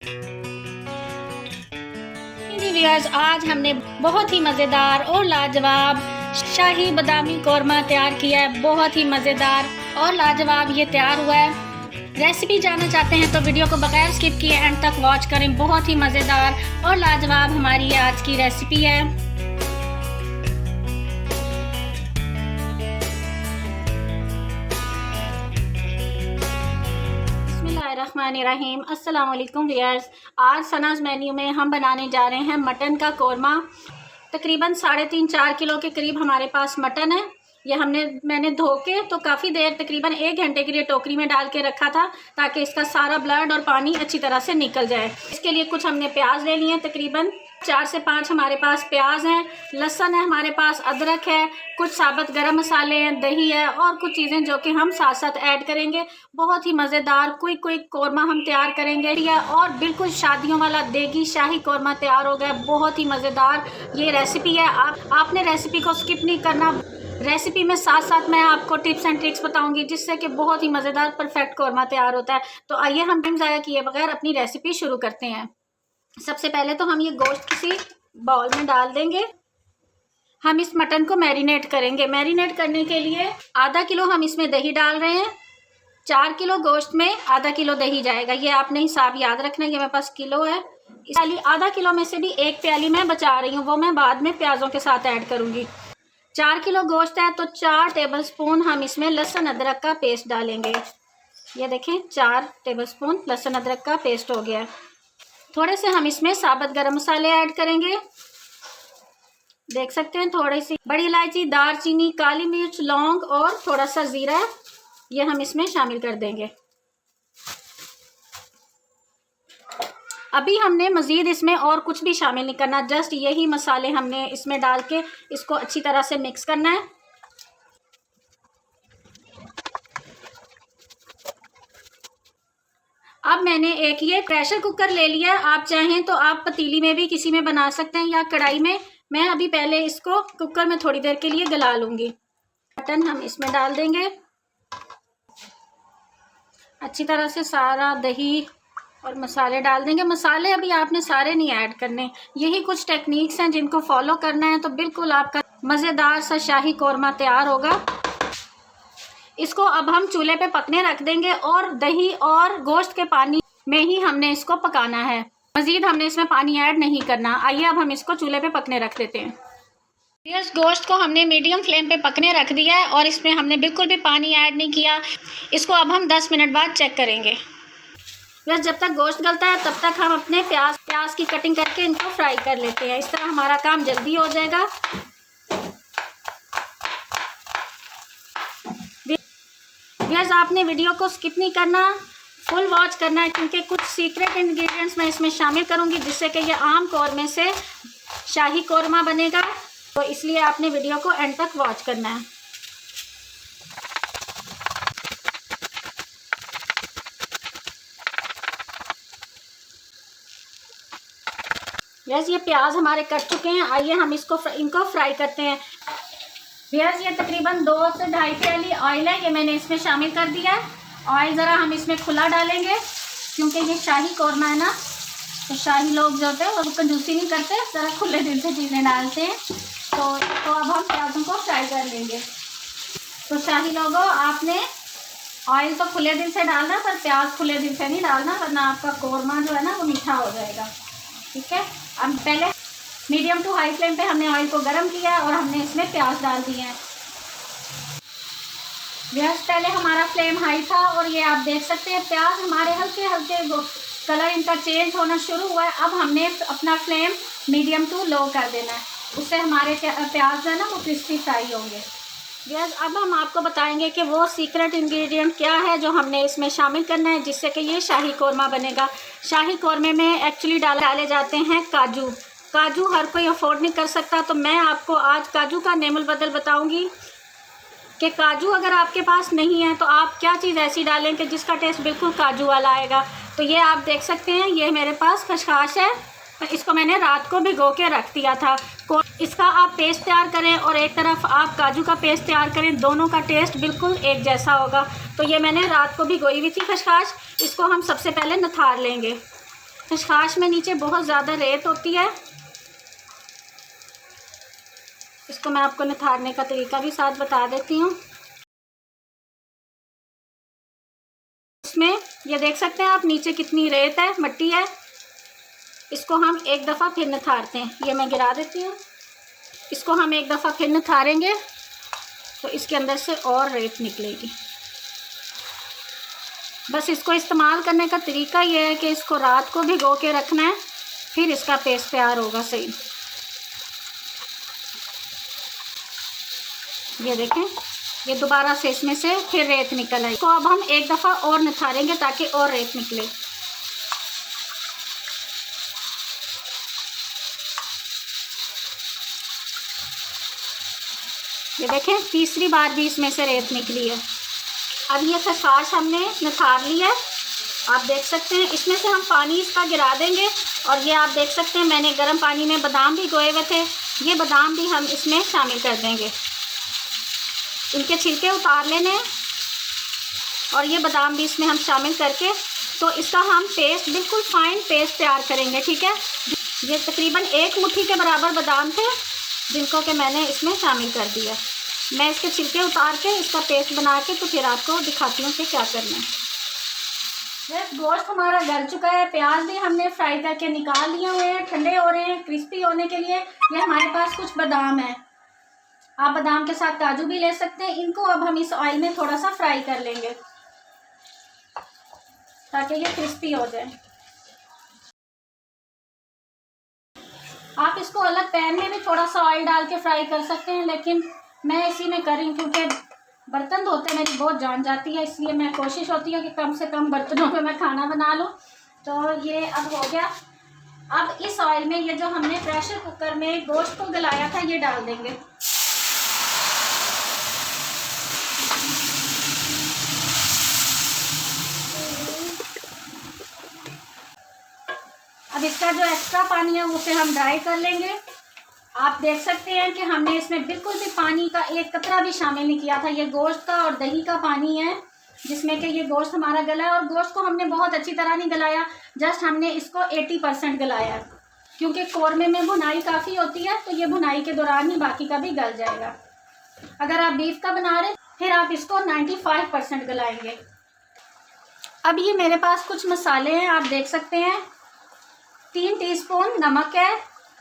जी viewers, आज हमने बहुत ही मज़ेदार और लाजवाब शाही बादामी कौरमा तैयार किया है। बहुत ही मज़ेदार और लाजवाब ये तैयार हुआ है। रेसिपी जानना चाहते हैं तो वीडियो को बगैर स्किप किए एंड तक वॉच करें। बहुत ही मज़ेदार और लाजवाब हमारी ये आज की रेसिपी है। बिस्मिल्लाहिर्रहमानिर्रहीम। अस्सलाम वालेकुम व्यूअर्स, आज सनाज़ मेन्यू में हम बनाने जा रहे हैं मटन का कौरमा। तकरीबन 3.5-4 किलो के करीब हमारे पास मटन है। ये मैंने धो के तो काफ़ी देर तकरीबन 1 घंटे के लिए टोकरी में डाल के रखा था ताकि इसका सारा ब्लड और पानी अच्छी तरह से निकल जाए। इसके लिए कुछ हमने प्याज ले लिए, तकरीबन 4 से 5 हमारे पास प्याज हैं, लहसुन है हमारे पास, अदरक है, कुछ साबुत गरम मसाले हैं, दही है और कुछ चीज़ें जो कि हम साथ साथ ऐड करेंगे। बहुत ही मज़ेदार क्विक कौरमा हम तैयार करेंगे और बिल्कुल शादियों वाला देगी शाही कौरमा तैयार हो गया। बहुत ही मज़ेदार ये रेसिपी है। आपने रेसिपी को स्किप नहीं करना। रेसिपी में साथ साथ मैं आपको टिप्स एंड ट्रिक्स बताऊंगी जिससे कि बहुत ही मज़ेदार परफेक्ट कौरमा तैयार होता है। तो आइए हम टाइम ज़ाया किए बगैर अपनी रेसिपी शुरू करते हैं। सबसे पहले तो हम ये गोश्त किसी बाउल में डाल देंगे। हम इस मटन को मैरिनेट करेंगे। मैरिनेट करने के लिए आधा किलो हम इसमें दही डाल रहे हैं। 4 किलो गोश्त में आधा किलो दही जाएगा। ये आपने हिसाब याद रखना है। ये मेरे पास किलो है। इस आधा किलो में से भी 1 प्याली मैं बचा रही हूँ, वो मैं बाद में प्याज़ों के साथ ऐड करूँगी। 4 किलो गोश्त है तो 4 टेबलस्पून हम इसमें लहसुन अदरक का पेस्ट डालेंगे। ये देखें, 4 टेबलस्पून लहसुन अदरक का पेस्ट हो गया। थोड़े से हम इसमें साबुत गरम मसाले ऐड करेंगे। देख सकते हैं, थोड़ी सी बड़ी इलायची, दालचीनी, काली मिर्च, लौंग और थोड़ा सा ज़ीरा, ये हम इसमें शामिल कर देंगे। अभी हमने मज़ीद इसमें और कुछ भी शामिल नहीं करना, जस्ट यही मसाले हमने इसमें डाल के इसको अच्छी तरह से मिक्स करना है। अब मैंने एक ये प्रेशर कुकर ले लिया। आप चाहें तो आप पतीली में भी किसी में बना सकते हैं या कढ़ाई में। मैं अभी पहले इसको कुकर में थोड़ी देर के लिए गला लूँगी। मटन हम इसमें डाल देंगे। अच्छी तरह से सारा दही और मसाले डाल देंगे। मसाले अभी आपने सारे नहीं ऐड करने, यही कुछ टेक्निक्स हैं जिनको फॉलो करना है तो बिल्कुल आपका मज़ेदार सा शाही कौरमा तैयार होगा। इसको अब हम चूल्हे पे पकने रख देंगे और दही और गोश्त के पानी में ही हमने इसको पकाना है। मज़ीद हमने इसमें पानी ऐड नहीं करना। आइए अब हम इसको चूल्हे पे पकने रख देते हैं। इस गोश्त को हमने मीडियम फ्लेम पे पकने रख दिया है और इसमें हमने बिल्कुल भी पानी ऐड नहीं किया। इसको अब हम 10 मिनट बाद चेक करेंगे। बस जब तक गोश्त गलता है तब तक हम अपने प्याज की कटिंग करके इनको फ्राई कर लेते हैं। इस तरह हमारा काम जल्दी हो जाएगा। व्यूअर्स, आपने वीडियो को स्किप नहीं करना, फुल वॉच करना है क्योंकि कुछ सीक्रेट इंग्रेडिएंट्स मैं इसमें शामिल करूंगी जिससे कि ये आम कौरमे से शाही कौरमा बनेगा। तो इसलिए आपने वीडियो को एंड तक वॉच करना है। व्यूअर्स, ये प्याज हमारे कट चुके हैं। आइए हम इनको फ्राई करते हैं। व्यूअर्स, ये तकरीबन 2 से 2.5 प्याली ऑयल है, ये मैंने इसमें शामिल कर दिया है। ऑयल ज़रा हम इसमें खुला डालेंगे क्योंकि ये शाही कौरमा है ना, तो शाही लोग जो होते हैं वो कंजूसी नहीं करते, ज़रा खुले दिल से चीज़ें डालते हैं। तो अब हम प्याज़ों को फ्राई कर लेंगे। तो शाही लोगों, आपने ऑयल तो खुले दिल से डालना पर प्याज खुले दिल से नहीं डालना, वरना आपका कौरमा जो है ना वो मीठा हो जाएगा। ठीक है, अब पहले मीडियम टू हाई फ्लेम पे हमने ऑयल को गर्म किया और हमने इसमें प्याज डाल दिए हैं। व्यूअर्स, पहले हमारा फ्लेम हाई था और ये आप देख सकते हैं प्याज हमारे हल्के कलर इनका चेंज होना शुरू हुआ है। अब हमने अपना फ्लेम मीडियम टू लो कर देना है, उससे हमारे प्याज जो है ना वो क्रिस्पी फ्राई होंगे। व्यूअर्स, अब हम आपको बताएंगे कि वो सीक्रेट इंग्रेडिएंट क्या है जो हमने इसमें शामिल करना है जिससे कि ये शाही कौरमा बनेगा। शाही कौरमे में एक्चुअली डाले जाते हैं काजू। काजू हर कोई अफोर्ड नहीं कर सकता, तो मैं आपको आज काजू का नेमुल बदल बताऊंगी कि काजू अगर आपके पास नहीं है तो आप क्या चीज़ ऐसी डालें कि जिसका टेस्ट बिल्कुल काजू वाला आएगा। तो ये आप देख सकते हैं, ये मेरे पास खसखस है। इसको मैंने रात को भिगो के रख दिया था। इसका आप पेस्ट तैयार करें और एक तरफ आप काजू का पेस्ट तैयार करें, दोनों का टेस्ट बिल्कुल एक जैसा होगा। तो ये मैंने रात को भिगोई हुई थी खसखस। इसको हम सबसे पहले नथार लेंगे। खशखाश में नीचे बहुत ज़्यादा रेत होती है। इसको मैं आपको निथारने का तरीका भी साथ बता देती हूँ। इसमें ये देख सकते हैं आप, नीचे कितनी रेत है, मिट्टी है। इसको हम एक दफ़ा फिर निथारते हैं। ये मैं गिरा देती हूँ। इसको हम एक दफ़ा फिर निथारेंगे तो इसके अंदर से और रेत निकलेगी। बस इसको इस्तेमाल करने का तरीका ये है कि इसको रात को भिगो के रखना है, फिर इसका पेस्ट तैयार होगा सही। ये देखें, ये दोबारा से इसमें से फिर रेत निकल आई। इसको अब हम एक दफ़ा और निथारेंगे ताकि और रेत निकले। ये देखें, तीसरी बार भी इसमें से रेत निकली है। अब ये खशखाश हमने निथार लिया है, आप देख सकते हैं। इसमें से हम पानी इसका गिरा देंगे और ये आप देख सकते हैं मैंने गर्म पानी में बादाम भी गोए हुए थे, ये बादाम भी हम इसमें शामिल कर देंगे। इनके छिलके उतार लेने हैं और ये बादाम भी इसमें हम शामिल करके तो इसका हम पेस्ट, बिल्कुल फाइन पेस्ट तैयार करेंगे, ठीक है। ये तकरीबन 1 मुट्ठी के बराबर बादाम थे जिनको कि मैंने इसमें शामिल कर दिया। मैं इसके छिलके उतार के इसका पेस्ट बना के तो फिर आपको दिखाती हूँ कि क्या करना है। बस गोश्त हमारा गल चुका है। प्याज भी हमने फ्राई करके निकाल लिए हुए हैं, ठंडे हो रहे हैं क्रिस्पी होने के लिए। ये हमारे पास कुछ बादाम है, आप बादाम के साथ काजू भी ले सकते हैं। इनको अब हम इस ऑयल में थोड़ा सा फ्राई कर लेंगे ताकि ये क्रिस्पी हो जाए। आप इसको अलग पैन में भी थोड़ा सा ऑयल डाल के फ्राई कर सकते हैं, लेकिन मैं इसी में कर रही हूँ क्योंकि बर्तन धोते मेरी बहुत जान जाती है, इसलिए मैं कोशिश होती है कि कम से कम बर्तनों में मैं खाना बना लूँ। तो ये अब हो गया। अब इस ऑयल में ये जो हमने प्रेशर कुकर में गोश्त को गलाया था ये डाल देंगे। अब इसका जो एक्स्ट्रा पानी है उसे हम ड्राई कर लेंगे। आप देख सकते हैं कि हमने इसमें बिल्कुल भी पानी का एक कतरा भी शामिल नहीं किया था। ये गोश्त का और दही का पानी है जिसमें कि ये गोश्त हमारा गला है। और गोश्त को हमने बहुत अच्छी तरह नहीं गलाया, जस्ट हमने इसको 80% गलाया, क्योंकि कौरमे में भुनाई काफ़ी होती है, तो ये भुनाई के दौरान ही बाकी का भी गल जाएगा। अगर आप बीफ का बना रहे फिर आप इसको 95% गलाएंगे। अब ये मेरे पास कुछ मसाले हैं, आप देख सकते हैं। 3 टीस्पून नमक है,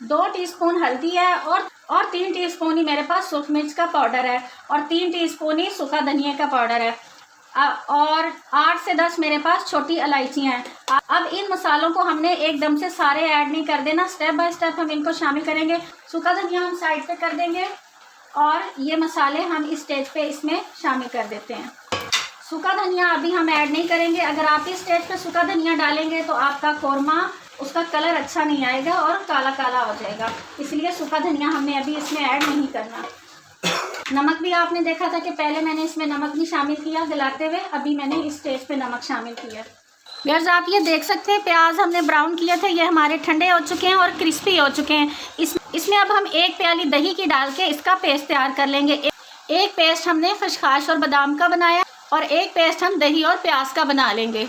2 टीस्पून हल्दी है और 3 टीस्पून ही मेरे पास सूख मिर्च का पाउडर है और 3 टीस्पून ही सूखा धनिया का पाउडर है और 8 से 10 मेरे पास छोटी इलायचियाँ हैं। अब इन मसालों को हमने एकदम से सारे ऐड नहीं कर देना, स्टेप बाय स्टेप हम इनको शामिल करेंगे। सूखा धनिया हम साइड पे कर देंगे और ये मसाले हम इस स्टेज पे इसमें शामिल कर देते हैं। सूखा धनिया अभी हम ऐड नहीं करेंगे। अगर आप इस स्टेज पे सूखा धनिया डालेंगे तो आपका कौरमा, उसका कलर अच्छा नहीं आएगा और काला काला हो जाएगा, इसलिए सूखा धनिया हमने अभी इसमें ऐड नहीं करना। नमक भी आपने देखा था कि पहले मैंने इसमें नमक नहीं शामिल किया गलाते हुए, अभी मैंने इस स्टेज पे नमक शामिल किया। व्यूअर्स आप ये देख सकते हैं प्याज हमने ब्राउन किए थे, ये हमारे ठंडे हो चुके हैं और क्रिस्पी हो चुके हैं। इसमें अब हम 1 प्याली दही की डाल के इसका पेस्ट तैयार कर लेंगे। एक पेस्ट हमने खशखाश और बादाम का बनाया और एक पेस्ट हम दही और प्याज का बना लेंगे।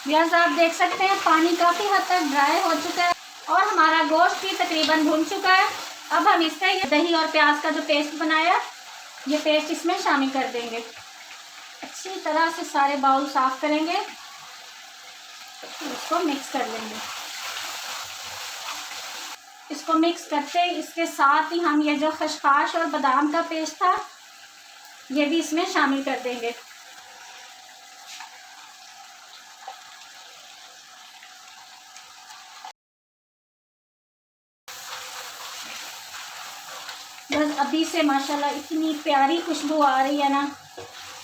व्यूअर्स आप देख सकते हैं पानी काफ़ी हद तक ड्राई हो चुका है और हमारा गोश्त भी तकरीबन भुन चुका है। अब हम इसका ये दही और प्याज का जो पेस्ट बनाया, ये पेस्ट इसमें शामिल कर देंगे। अच्छी तरह से सारे बाउल साफ करेंगे, इसको मिक्स कर लेंगे। इसको मिक्स करते इसके साथ ही हम ये जो खशखाश और बादाम का पेस्ट था ये भी इसमें शामिल कर देंगे। बस अभी से माशाल्लाह इतनी प्यारी खुशबू आ रही है ना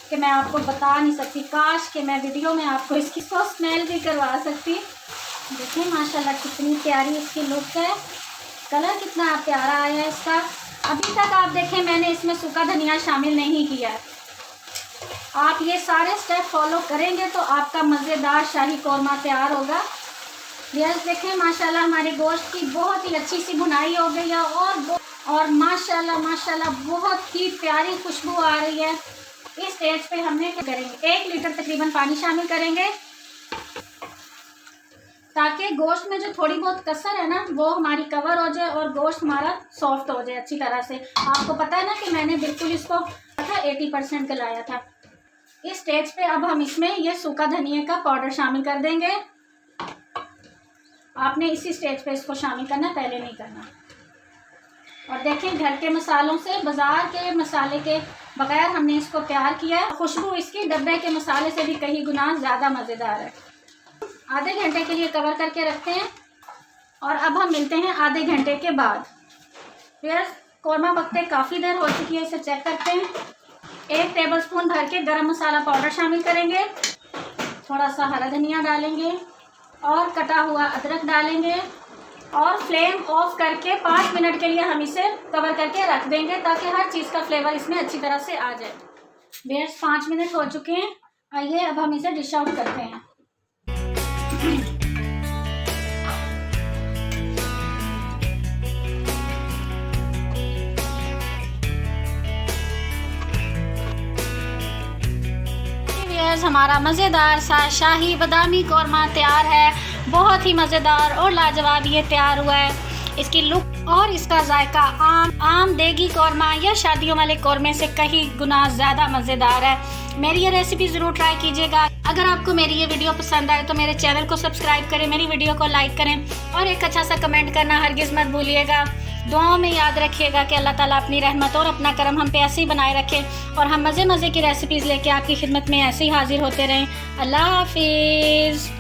कि मैं आपको बता नहीं सकती। काश कि मैं वीडियो में आपको इसकी स्मेल भी करवा सकती। देखिए माशाल्लाह कितनी प्यारी इसकी लुक है, कलर कितना प्यारा आया है इसका। अभी तक आप देखें मैंने इसमें सूखा धनिया शामिल नहीं किया है। आप ये सारे स्टेप फॉलो करेंगे तो आपका मज़ेदार शाही कौरमा तैयार होगा। यस देखें माशाल्लाह हमारे गोश्त की बहुत ही अच्छी सी भुनाई हो गई है और माशाल्लाह माशाल्लाह बहुत ही प्यारी खुशबू आ रही है। इस स्टेज पे हमने क्या करेंगे, 1 लीटर तकरीबन पानी शामिल करेंगे ताकि गोश्त में जो थोड़ी बहुत कसर है ना वो हमारी कवर हो जाए और गोश्त हमारा सॉफ्ट हो जाए अच्छी तरह से। आपको पता है ना कि मैंने बिल्कुल इसको 80% गलाया था। इस स्टेज पे अब हम इसमें ये सूखा धनिया का पाउडर शामिल कर देंगे। आपने इसी स्टेज पे इसको शामिल करना, पहले नहीं करना। और देखें, घर के मसालों से, बाज़ार के मसाले के बगैर हमने इसको तैयार किया है। खुशबू इसकी डब्बे के मसाले से भी कहीं गुना ज़्यादा मज़ेदार है। आधे घंटे के लिए कवर करके रखते हैं और अब हम मिलते हैं आधे घंटे के बाद। फिर कौरमा पकते काफ़ी देर हो चुकी है, इसे चेक करते हैं। 1 टेबलस्पून भर के गरम मसाला पाउडर शामिल करेंगे, थोड़ा सा हरा धनिया डालेंगे और कटा हुआ अदरक डालेंगे और फ्लेम ऑफ करके 5 मिनट के लिए हम इसे कवर करके रख देंगे ताकि हर चीज़ का फ्लेवर इसमें अच्छी तरह से आ जाए। बेस 5 मिनट हो चुके हैं। आइए अब हम इसे डिश आउट करते हैं। हमारा मज़ेदार सा शाही बादामी कौरमा तैयार है। बहुत ही मज़ेदार और लाजवाब ये तैयार हुआ है। इसकी लुक और इसका जायका आम देगी कौरमा या शादियों वाले कौरमे से कहीं गुना ज़्यादा मज़ेदार है। मेरी ये रेसिपी ज़रूर ट्राई कीजिएगा। अगर आपको मेरी ये वीडियो पसंद आए तो मेरे चैनल को सब्सक्राइब करें, मेरी वीडियो को लाइक करें और एक अच्छा सा कमेंट करना हरगिज़ मत भूलिएगा। दुआओं में याद रखिएगा कि अल्लाह ताला अपनी रहमत और अपना करम हम पे ऐसे ही बनाए रखे और हम मज़े मज़े की रेसिपीज़ लेके आपकी खिदमत में ऐसे ही हाजिर होते रहें। अल्लाह हाफिज़।